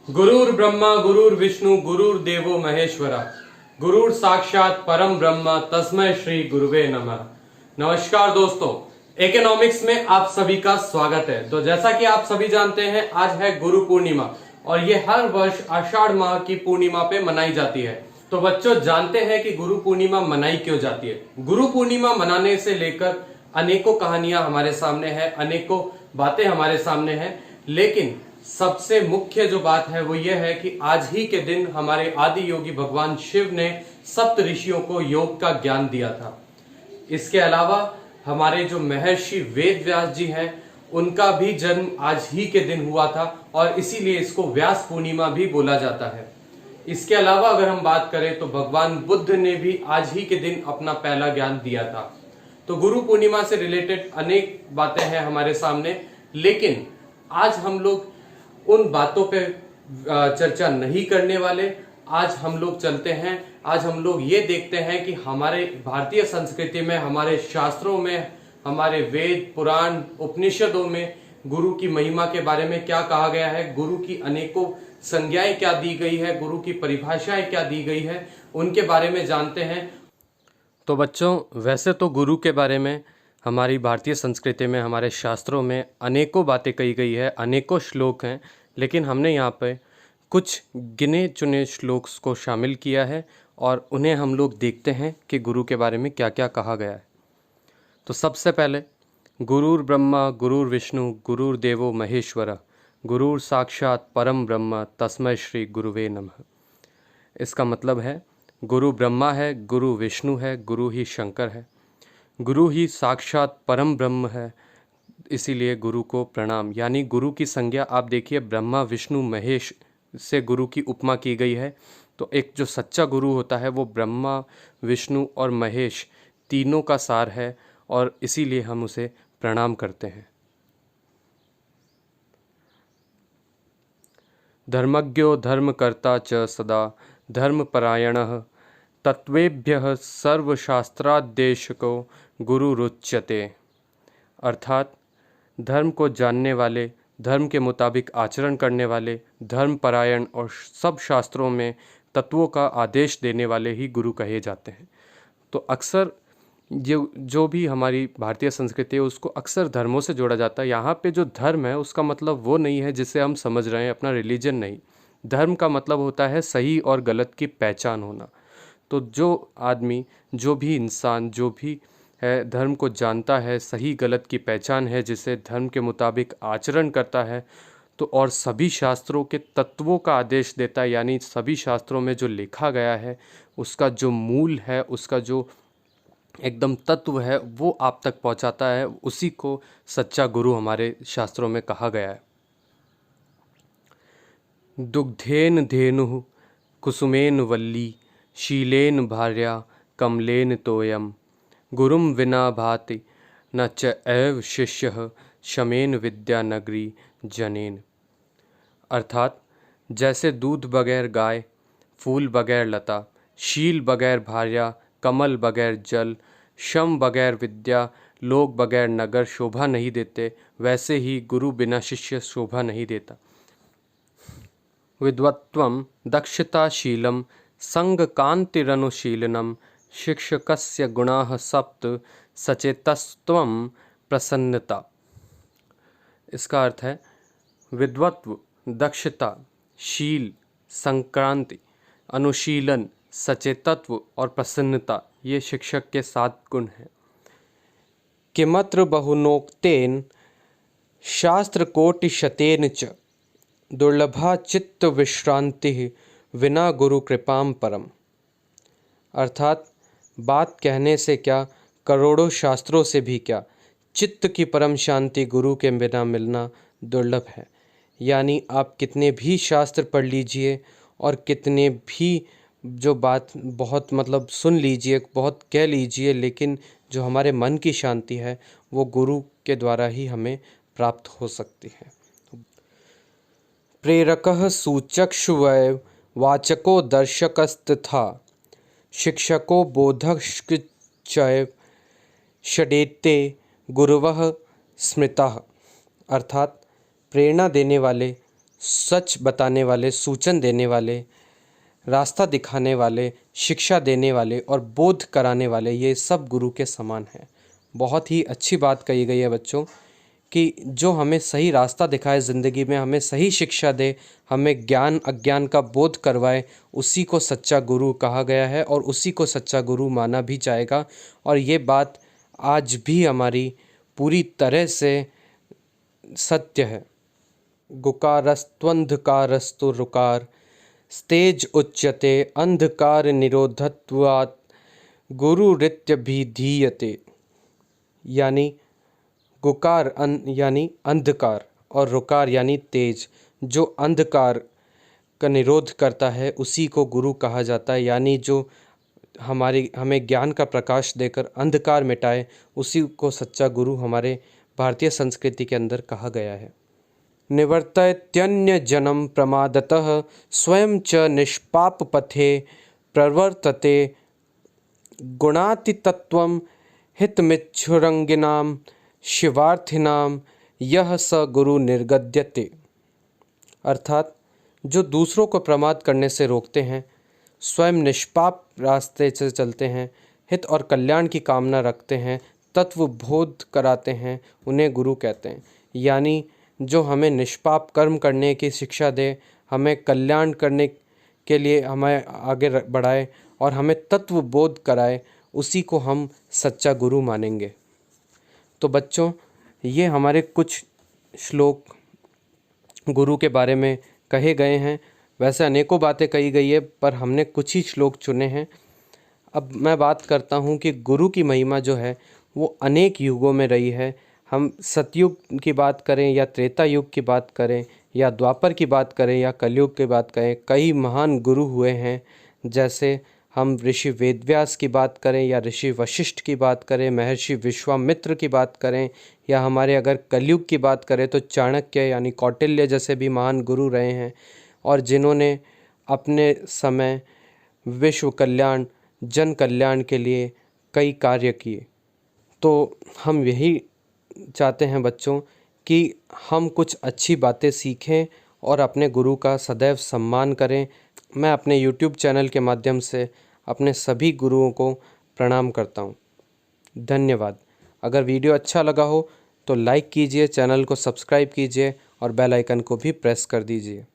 गुरुर् ब्रह्मा गुरुर्विष्णु गुरुर्देवो महेश्वरा गुरुर साक्षात परम ब्रह्म तस्मै श्री गुरुवे नमः। नमस्कार दोस्तों, इकोनॉमिक्स में आप सभी का स्वागत है। तो जैसा कि आप सभी जानते हैं, आज है गुरु पूर्णिमा और ये हर वर्ष आषाढ़ माह की पूर्णिमा पे मनाई जाती है। तो बच्चों, जानते हैं कि गुरु पूर्णिमा मनाई क्यों जाती है। गुरु पूर्णिमा मनाने से लेकर अनेकों कहानियां हमारे सामने है, अनेकों बातें हमारे सामने है, लेकिन सबसे मुख्य जो बात है वो ये है कि आज ही के दिन हमारे आदि योगी भगवान शिव ने सप्त ऋषियों को योग का ज्ञान दिया था। इसके अलावा हमारे जो महर्षि वेद व्यास जी हैं, उनका भी जन्म आज ही के दिन हुआ था और इसीलिए इसको व्यास पूर्णिमा भी बोला जाता है। इसके अलावा अगर हम बात करें तो भगवान बुद्ध ने भी आज ही के दिन अपना पहला ज्ञान दिया था। तो गुरु पूर्णिमा से रिलेटेड अनेक बातें हैं हमारे सामने, लेकिन आज हम लोग उन बातों पे चर्चा नहीं करने वाले। आज हम लोग चलते हैं, आज हम लोग ये देखते हैं कि हमारे भारतीय संस्कृति में, हमारे शास्त्रों में, हमारे वेद पुराण उपनिषदों में गुरु की महिमा के बारे में क्या कहा गया है, गुरु की अनेकों संज्ञाएं क्या दी गई है, गुरु की परिभाषाएं क्या दी गई है, उनके बारे में जानते हैं। तो बच्चों, वैसे तो गुरु के बारे में हमारी भारतीय संस्कृति में, हमारे शास्त्रों में अनेकों बातें कही गई है, अनेकों श्लोक हैं, लेकिन हमने यहाँ पे कुछ गिने चुने श्लोक्स को शामिल किया है और उन्हें हम लोग देखते हैं कि गुरु के बारे में क्या क्या कहा गया है। तो सबसे पहले गुरुर् ब्रह्मा गुरुर्विष्णु गुरुर्देवो महेश्वरा गुरुर साक्षात परम ब्रह्म तस्मै श्री गुरुवे नमः। इसका मतलब है गुरु ब्रह्मा है, गुरु विष्णु है, गुरु ही शंकर है, गुरु ही साक्षात परम ब्रह्म है, इसीलिए गुरु को प्रणाम। यानी गुरु की संज्ञा आप देखिए, ब्रह्मा विष्णु महेश से गुरु की उपमा की गई है। तो एक जो सच्चा गुरु होता है वो ब्रह्मा विष्णु और महेश तीनों का सार है और इसीलिए हम उसे प्रणाम करते हैं। धर्मज्ञो धर्मकर्ता च सदा धर्मपरायणः तत्वेभ्यः सर्वशास्त्रादेशको गुरुरुच्यते। अर्थात धर्म को जानने वाले, धर्म के मुताबिक आचरण करने वाले, धर्मपरायण और सब शास्त्रों में तत्वों का आदेश देने वाले ही गुरु कहे जाते हैं। तो अक्सर जो भी हमारी भारतीय संस्कृति है उसको अक्सर धर्मों से जोड़ा जाता है। यहाँ पे जो धर्म है उसका मतलब वो नहीं है जिसे हम समझ रहे हैं, अपना रिलीजन नहीं। धर्म का मतलब होता है सही और गलत की पहचान होना। तो जो आदमी, जो भी इंसान, जो भी है धर्म को जानता है, सही गलत की पहचान है, जिसे धर्म के मुताबिक आचरण करता है, तो और सभी शास्त्रों के तत्वों का आदेश देता है, यानी सभी शास्त्रों में जो लिखा गया है उसका जो मूल है, उसका जो एकदम तत्व है वो आप तक पहुंचाता है, उसी को सच्चा गुरु हमारे शास्त्रों में कहा गया है। दुग्धेन धेनुः कुसुमेन वल्ली शीलेन भार्या कमलेन तोयम गुरुम विना भाति न च एव शिष्यः शमेन विद्या नगरी जनेन। अर्थात जैसे दूध बगैर गाय, फूल बगैर लता, शील बगैर भार्या, कमल बगैर जल, शम बगैर विद्या, लोक बगैर नगर शोभा नहीं देते, वैसे ही गुरु बिना शिष्य शोभा नहीं देता। विद्वत्वं दक्षताशीलं संगकान्तिरनुशीलनं शिक्षकस्य गुणाः सप्त सचेतस्त्वं प्रसन्नता। इसका अर्थ है विद्वत्व, दक्षता, शील, संक्रांति, अनुशीलन, सचेतत्व और प्रसन्नता, ये शिक्षक के 7 गुण हैं। किमत्र बहुनोक्तेन शास्त्रकोटिशतेन च दुर्लभा चित्त विश्रांति विना गुरु कृपाम परम। अर्थात बात कहने से क्या, करोड़ों शास्त्रों से भी क्या, चित्त की परम शांति गुरु के बिना मिलना दुर्लभ है। यानी आप कितने भी शास्त्र पढ़ लीजिए और कितने भी जो बात बहुत मतलब सुन लीजिए, बहुत कह लीजिए, लेकिन जो हमारे मन की शांति है वो गुरु के द्वारा ही हमें प्राप्त हो सकती है। प्रेरकः सूचक्षुवैव वाचको दर्शकस्तथा शिक्षको बोधकश्चैव षडेते गुरवः स्मृतः। अर्थात प्रेरणा देने वाले, सच बताने वाले, सूचन देने वाले, रास्ता दिखाने वाले, शिक्षा देने वाले और बोध कराने वाले, ये सब गुरु के समान हैं। बहुत ही अच्छी बात कही गई है बच्चों कि जो हमें सही रास्ता दिखाए ज़िंदगी में, हमें सही शिक्षा दे, हमें ज्ञान अज्ञान का बोध करवाए, उसी को सच्चा गुरु कहा गया है और उसी को सच्चा गुरु माना भी जाएगा। और ये बात आज भी हमारी पूरी तरह से सत्य है। गुकारस्त्वंधकारस्तु रुकार स्तेज उच्यते अंधकार निरोधत्वात् गुरुरित्यभिधीयते। यानी गुकार यानी अंधकार और रुकार यानी तेज। जो अंधकार का निरोध करता है उसी को गुरु कहा जाता है। यानी जो हमें ज्ञान का प्रकाश देकर अंधकार मिटाए, उसी को सच्चा गुरु हमारे भारतीय संस्कृति के अंदर कहा गया है। निवर्तयत्यन्य जन्म प्रमादतः स्वयं च निष्पाप पथे प्रवर्तते गुणातितत्वं हितमिच्छुरंगिनां शिवार्थिनां यह स गुरु निर्गद्यते। अर्थात जो दूसरों को प्रमाद करने से रोकते हैं, स्वयं निष्पाप रास्ते से चलते हैं, हित और कल्याण की कामना रखते हैं, तत्व बोध कराते हैं, उन्हें गुरु कहते हैं। यानी जो हमें निष्पाप कर्म करने की शिक्षा दे, हमें कल्याण करने के लिए हमें आगे बढ़ाए और हमें तत्व बोध कराए, उसी को हम सच्चा गुरु मानेंगे। तो बच्चों, ये हमारे कुछ श्लोक गुरु के बारे में कहे गए हैं। वैसे अनेकों बातें कही गई है, पर हमने कुछ ही श्लोक चुने हैं। अब मैं बात करता हूँ कि गुरु की महिमा जो है वो अनेक युगों में रही है। हम सतयुग की बात करें या त्रेता युग की बात करें या द्वापर की बात करें या कलयुग की बात करें, कई महान गुरु हुए हैं। जैसे हम ऋषि वेदव्यास की बात करें या ऋषि वशिष्ठ की बात करें, महर्षि विश्वामित्र की बात करें, या हमारे अगर कलयुग की बात करें तो चाणक्य यानी कौटिल्य जैसे भी महान गुरु रहे हैं, और जिन्होंने अपने समय विश्व कल्याण, जन कल्याण के लिए कई कार्य किए। तो हम यही चाहते हैं बच्चों कि हम कुछ अच्छी बातें सीखें और अपने गुरु का सदैव सम्मान करें। मैं अपने YouTube चैनल के माध्यम से अपने सभी गुरुओं को प्रणाम करता हूँ। धन्यवाद। अगर वीडियो अच्छा लगा हो तो लाइक कीजिए, चैनल को सब्सक्राइब कीजिए और बेल आइकन को भी प्रेस कर दीजिए।